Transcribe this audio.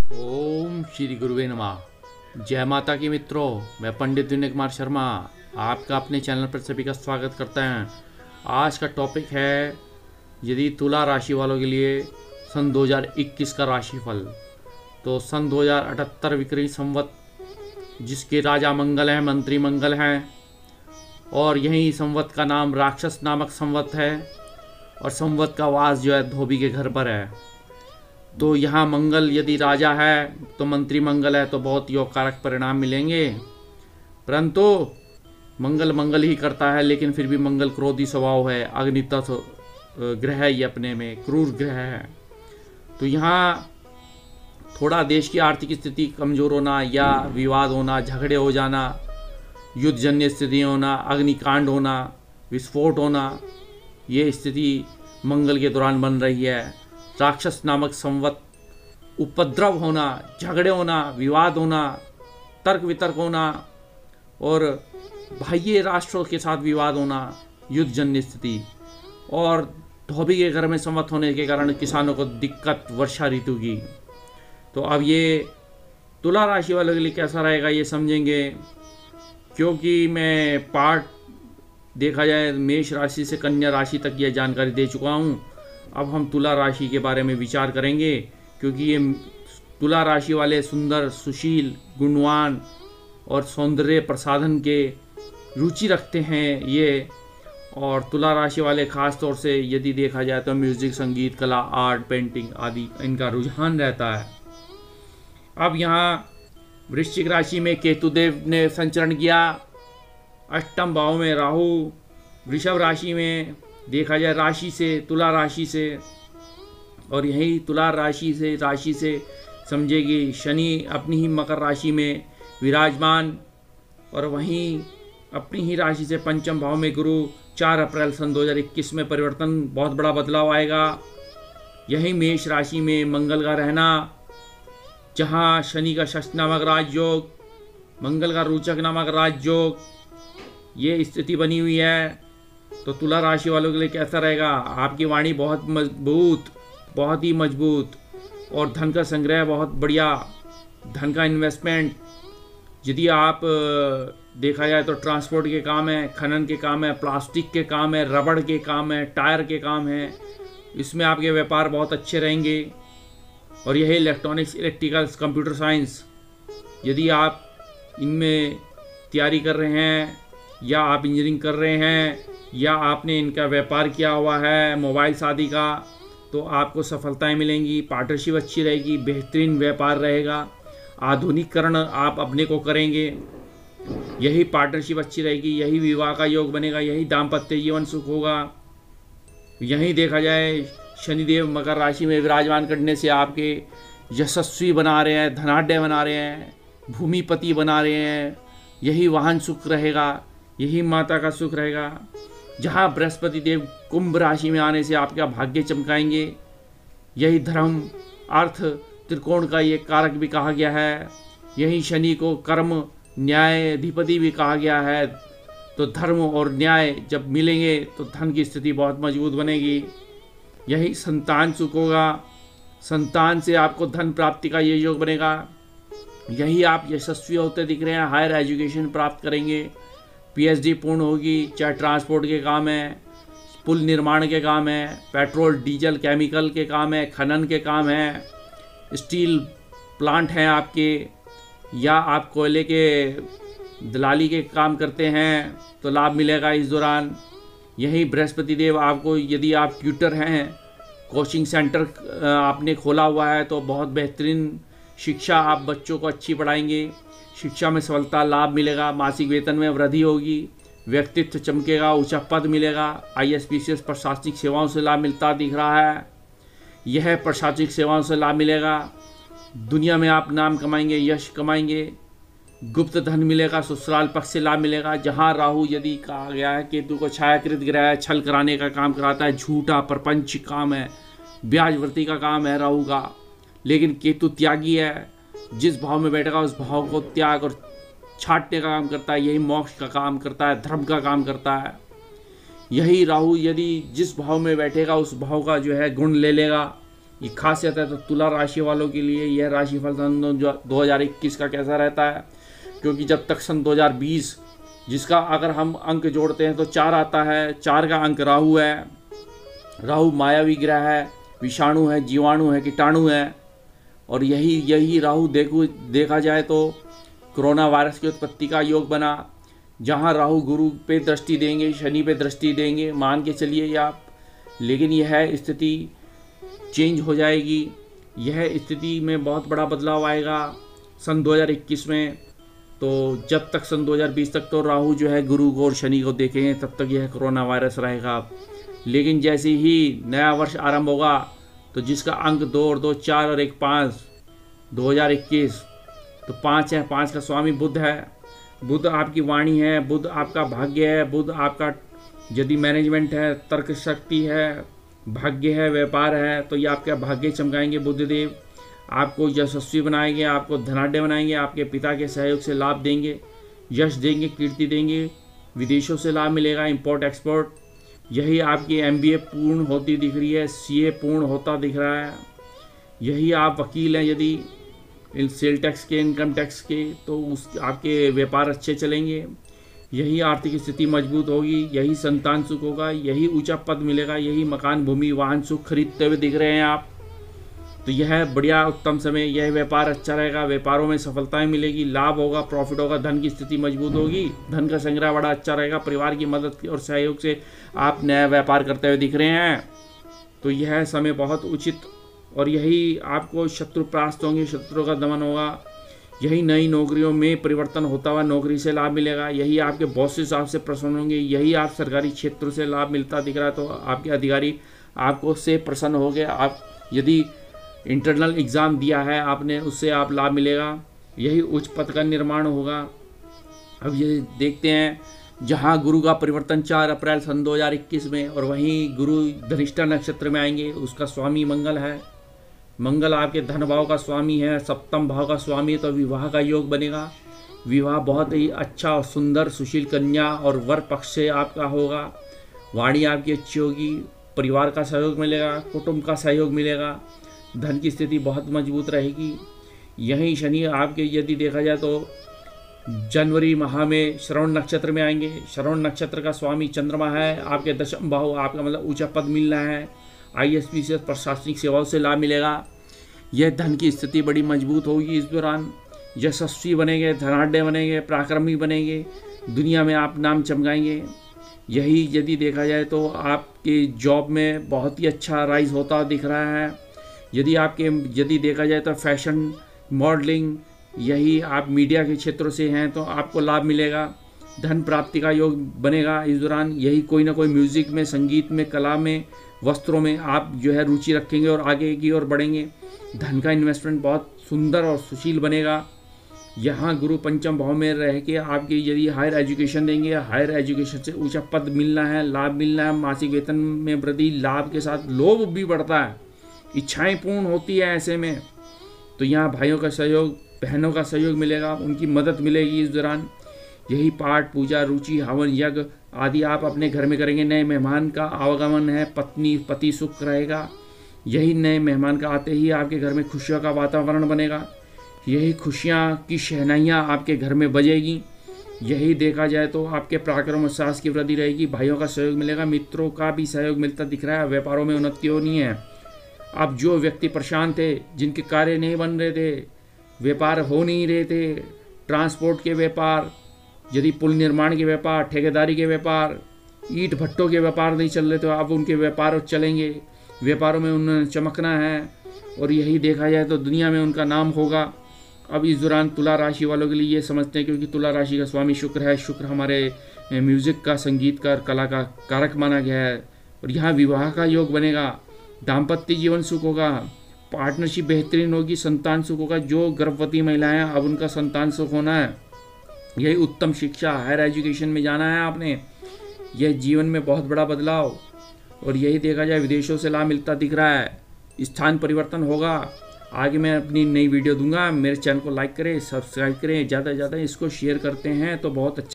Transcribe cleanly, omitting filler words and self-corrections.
ओम श्री गुरुवे नमः। जय माता की मित्रों, मैं पंडित विनय कुमार शर्मा आपका अपने चैनल पर सभी का स्वागत करता हैं। आज का टॉपिक है यदि तुला राशि वालों के लिए सन 2021 का राशिफल। तो सन 2078 विक्रमी संवत, जिसके राजा मंगल हैं, मंत्री मंगल हैं, और यही संवत का नाम राक्षस नामक संवत है, और संवत का वास जो है धोबी के घर पर है। तो यहाँ मंगल यदि राजा है तो मंत्री मंगल है तो बहुत योग कारक परिणाम मिलेंगे। परंतु मंगल मंगल ही करता है, लेकिन फिर भी मंगल क्रोधी स्वभाव है, अग्नितत्व ग्रह है, ये अपने में क्रूर ग्रह है। तो यहाँ थोड़ा देश की आर्थिक स्थिति कमज़ोर होना या विवाद होना, झगड़े हो जाना, युद्ध जन्य स्थिति होना, अग्निकांड होना, विस्फोट होना, ये स्थिति मंगल के दौरान बन रही है। राक्षस नामक संवत, उपद्रव होना, झगड़े होना, विवाद होना, तर्क वितर्क होना और बाह्य राष्ट्रों के साथ विवाद होना, युद्ध जन्य स्थिति, और धोबी के घर में संवत होने के कारण किसानों को दिक्कत वर्षा ऋतु की। तो अब ये तुला राशि वालों के लिए कैसा रहेगा ये समझेंगे, क्योंकि मैं पार्ट देखा जाए मेष राशि से कन्या राशि तक यह जानकारी दे चुका हूँ। अब हम तुला राशि के बारे में विचार करेंगे, क्योंकि ये तुला राशि वाले सुंदर, सुशील, गुणवान और सौंदर्य प्रसाधन के रुचि रखते हैं ये। और तुला राशि वाले ख़ास तौर से यदि देखा जाए तो म्यूज़िक, संगीत, कला, आर्ट, पेंटिंग आदि इनका रुझान रहता है। अब यहाँ वृश्चिक राशि में केतुदेव ने संचरण किया, अष्टम भाव में राहु, वृषभ राशि में देखा जाए राशि से, तुला राशि से, और यही तुला राशि से समझेगी शनि अपनी ही मकर राशि में विराजमान, और वहीं अपनी ही राशि से पंचम भाव में गुरु। 4 अप्रैल सन 2021 में परिवर्तन, बहुत बड़ा बदलाव आएगा। यही मेष राशि में मंगल का रहना, जहाँ शनि का षष्ठ नामक राजयोग, मंगल का रोचक नामक राजयोग, ये स्थिति बनी हुई है। तो तुला राशि वालों के लिए कैसा रहेगा? आपकी वाणी बहुत मजबूत, बहुत ही मजबूत, और धन का संग्रह बहुत बढ़िया, धन का इन्वेस्टमेंट। यदि आप देखा जाए तो ट्रांसपोर्ट के काम है, खनन के काम है, प्लास्टिक के काम है, रबड़ के काम है, टायर के काम है, इसमें आपके व्यापार बहुत अच्छे रहेंगे। और यही इलेक्ट्रॉनिक्स, इलेक्ट्रिकल्स, कंप्यूटर साइंस, यदि आप इनमें तैयारी कर रहे हैं या आप इंजीनियरिंग कर रहे हैं या आपने इनका व्यापार किया हुआ है, मोबाइल्स आदि का, तो आपको सफलताएं मिलेंगी, पार्टनरशिप अच्छी रहेगी, बेहतरीन व्यापार रहेगा, आधुनिकीकरण आप अपने को करेंगे, यही पार्टनरशिप अच्छी रहेगी, यही विवाह का योग बनेगा, यही दाम्पत्य जीवन सुख होगा। यहीं देखा जाए शनिदेव मकर राशि में विराजमान करने से आपके यशस्वी बना रहे हैं, धनाढ्य बना रहे हैं, भूमिपति बना रहे हैं, यही वाहन सुख रहेगा, यही माता का सुख रहेगा। जहाँ बृहस्पति देव कुंभ राशि में आने से आपका भाग्य चमकाएंगे, यही धर्म अर्थ त्रिकोण का ये कारक भी कहा गया है। यही शनि को कर्म न्याय अधिपति भी कहा गया है। तो धर्म और न्याय जब मिलेंगे तो धन की स्थिति बहुत मजबूत बनेगी। यही संतान सुख होगा, संतान से आपको धन प्राप्ति का ये योग बनेगा। यही आप यशस्वी होते दिख रहे हैं, हायर एजुकेशन प्राप्त करेंगे, पीएचडी पूर्ण होगी, चाहे ट्रांसपोर्ट के काम है, पुल निर्माण के काम है, पेट्रोल डीजल केमिकल के काम है, खनन के काम है, स्टील प्लांट हैं आपके, या आप कोयले के दलाली के काम करते हैं तो लाभ मिलेगा इस दौरान। यही बृहस्पति देव आपको, यदि आप ट्यूटर हैं, कोचिंग सेंटर आपने खोला हुआ है, तो बहुत बेहतरीन शिक्षा आप बच्चों को अच्छी पढ़ाएंगे, शिक्षा में सफलता लाभ मिलेगा, मासिक वेतन में वृद्धि होगी, व्यक्तित्व चमकेगा, ऊंचा पद मिलेगा। आईएएस पीसीएस प्रशासनिक सेवाओं से लाभ मिलता दिख रहा है, यह प्रशासनिक सेवाओं से लाभ मिलेगा। दुनिया में आप नाम कमाएंगे, यश कमाएंगे, गुप्त धन मिलेगा, ससुराल पक्ष से लाभ मिलेगा। जहाँ राहु यदि कहा गया है केतु को छायाकृत ग्रह है, छल कराने का काम कराता है, झूठा प्रपंच काम है, ब्याजवृत्ति का काम है राहु का, लेकिन केतु त्यागी है, जिस भाव में बैठेगा उस भाव को त्याग और छाटने का काम करता है, यही मोक्ष का काम करता है, धर्म का काम करता है। यही राहु यदि जिस भाव में बैठेगा उस भाव का जो है गुण ले लेगा, ये खासियत है। तो तुला राशि वालों के लिए यह राशिफल सन 2021 का कैसा रहता है, क्योंकि जब तक सन 2020 जिसका अगर हम अंक जोड़ते हैं तो 4 आता है। 4 का अंक राहु है। राहु मायावी ग्रह है, विषाणु है, जीवाणु है, कीटाणु है। और यही राहु देखा जाए तो कोरोना वायरस की उत्पत्ति का योग बना, जहां राहु गुरु पे दृष्टि देंगे, शनि पे दृष्टि देंगे, मान के चलिए आप। लेकिन यह स्थिति चेंज हो जाएगी। यह स्थिति में बहुत बड़ा बदलाव आएगा सन 2021 में। तो जब तक सन 2020 तक तो राहु जो है गुरु को और शनि को देखेंगे, तब तक यह कोरोना वायरस रहेगा। लेकिन जैसे ही नया वर्ष आरंभ होगा तो जिसका अंक 2 और 2 4 और 1 5 2021, तो 5 है। 5 का स्वामी बुध है। बुध आपकी वाणी है, बुध आपका भाग्य है, बुध आपका यदि मैनेजमेंट है, तर्क शक्ति है, भाग्य है, व्यापार है, तो ये आपका भाग्य चमकाएंगे बुधदेव। आपको यशस्वी बनाएंगे, आपको धनाढ्य बनाएंगे, आपके पिता के सहयोग से लाभ देंगे, यश देंगे, कीर्ति देंगे, विदेशों से लाभ मिलेगा, इंपोर्ट एक्सपोर्ट। यही आपकी MBA पूर्ण होती दिख रही है, CA पूर्ण होता दिख रहा है। यही आप वकील हैं यदि सेल टैक्स के, इनकम टैक्स के, तो उस आपके व्यापार अच्छे चलेंगे। यही आर्थिक स्थिति मजबूत होगी, यही संतान सुख होगा, यही ऊंचा पद मिलेगा, यही मकान, भूमि, वाहन सुख खरीदते हुए दिख रहे हैं आप। तो यह बढ़िया उत्तम समय, यह व्यापार अच्छा रहेगा, व्यापारों में सफलताएं मिलेगी, लाभ होगा, प्रॉफिट होगा, धन की स्थिति मजबूत होगी, धन का संग्रह बड़ा अच्छा रहेगा, परिवार की मदद और सहयोग से आप नया व्यापार करते हुए दिख रहे हैं। तो यह समय बहुत उचित, और यही आपको शत्रु परास्त होंगे, शत्रुओं का दमन होगा। यही नई नौकरियों में परिवर्तन होता हुआ नौकरी से लाभ मिलेगा। यही आपके बॉसेस आपसे प्रसन्न होंगे। यही आप सरकारी क्षेत्र से लाभ मिलता दिख रहा है, तो आपके अधिकारी आपको से प्रसन्न हो गए। आप यदि इंटरनल एग्ज़ाम दिया है आपने, उससे आप लाभ मिलेगा। यही उच्च पद का निर्माण होगा। अब ये देखते हैं, जहाँ गुरु का परिवर्तन 4 अप्रैल सन 2021 में, और वहीं गुरु धनिष्ठा नक्षत्र में आएंगे। उसका स्वामी मंगल है। मंगल आपके धन भाव का स्वामी है, सप्तम भाव का स्वामी है, तो विवाह का योग बनेगा। विवाह बहुत ही अच्छा और सुंदर सुशील कन्या और वर पक्ष से आपका होगा। वाणी आपकी अच्छी होगी, परिवार का सहयोग मिलेगा, कुटुंब का सहयोग मिलेगा, धन की स्थिति बहुत मजबूत रहेगी। यहीं शनि आपके यदि देखा जाए तो जनवरी माह में श्रवण नक्षत्र में आएंगे। श्रवण नक्षत्र का स्वामी चंद्रमा है, आपके दशम भाव, आपका मतलब ऊंचा पद मिलना है, ISP प्रशासनिक सेवाओं से लाभ मिलेगा। यह धन की स्थिति बड़ी मजबूत होगी। इस दौरान यशस्वी बनेंगे, धनाढ्य बनेंगे, पराक्रमी बनेंगे, दुनिया में आप नाम चमकाएंगे। यही यदि देखा जाए तो आपके जॉब में बहुत ही अच्छा राइज होता दिख रहा है। यदि देखा जाए तो फैशन, मॉडलिंग, यही आप मीडिया के क्षेत्रों से हैं तो आपको लाभ मिलेगा। धन प्राप्ति का योग बनेगा इस दौरान। यही कोई ना कोई म्यूज़िक में, संगीत में, कला में, वस्त्रों में आप जो है रुचि रखेंगे और आगे की ओर बढ़ेंगे। धन का इन्वेस्टमेंट बहुत सुंदर और सुशील बनेगा। यहाँ गुरु पंचम भाव में रह के आपकी यदि हायर एजुकेशन देंगे, हायर एजुकेशन से ऊंचा पद मिलना है, लाभ मिलना है, मासिक वेतन में वृद्धि, लाभ के साथ लोभ भी बढ़ता है, इच्छाएं पूर्ण होती है ऐसे में। तो यहाँ भाइयों का सहयोग, बहनों का सहयोग मिलेगा, उनकी मदद मिलेगी इस दौरान। यही पाठ, पूजा, रुचि, हवन, यज्ञ आदि आप अपने घर में करेंगे। नए मेहमान का आवागमन है, पति सुख रहेगा। यही नए मेहमान का आते ही आपके घर में खुशियों का वातावरण बनेगा। यही खुशियाँ की शहनाइयाँ आपके घर में बजेगी। यही देखा जाए तो आपके पराक्रम और साहस की वृद्धि रहेगी। भाइयों का सहयोग मिलेगा, मित्रों का भी सहयोग मिलता दिख रहा है। व्यापारों में उन्नति होनी है। अब जो व्यक्ति परेशान थे, जिनके कार्य नहीं बन रहे थे, व्यापार हो नहीं रहे थे, ट्रांसपोर्ट के व्यापार, यदि पुल निर्माण के व्यापार, ठेकेदारी के व्यापार, ईंट भट्टों के व्यापार नहीं चल रहे थे, अब उनके व्यापार चलेंगे। व्यापारों में उन्हें चमकना है और यही देखा जाए तो दुनिया में उनका नाम होगा। अब इस दौरान तुला राशि वालों के लिए ये समझते हैं, क्योंकि तुला राशि का स्वामी शुक्र है। शुक्र हमारे म्यूज़िक का, संगीत का, कला का कारक माना गया है। और यहाँ विवाह का योग बनेगा, दाम्पत्य जीवन सुख होगा, पार्टनरशिप बेहतरीन होगी, संतान सुख होगा। जो गर्भवती महिलाएं अब उनका संतान सुख होना है। यही उत्तम शिक्षा, हायर एजुकेशन में जाना है आपने, यह जीवन में बहुत बड़ा बदलाव। और यही देखा जाए विदेशों से लाभ मिलता दिख रहा है। स्थान परिवर्तन होगा। आगे मैं अपनी नई वीडियो दूंगा। मेरे चैनल को लाइक करें, सब्सक्राइब करें, ज़्यादा से ज़्यादा इसको शेयर करते हैं तो बहुत अच्छा।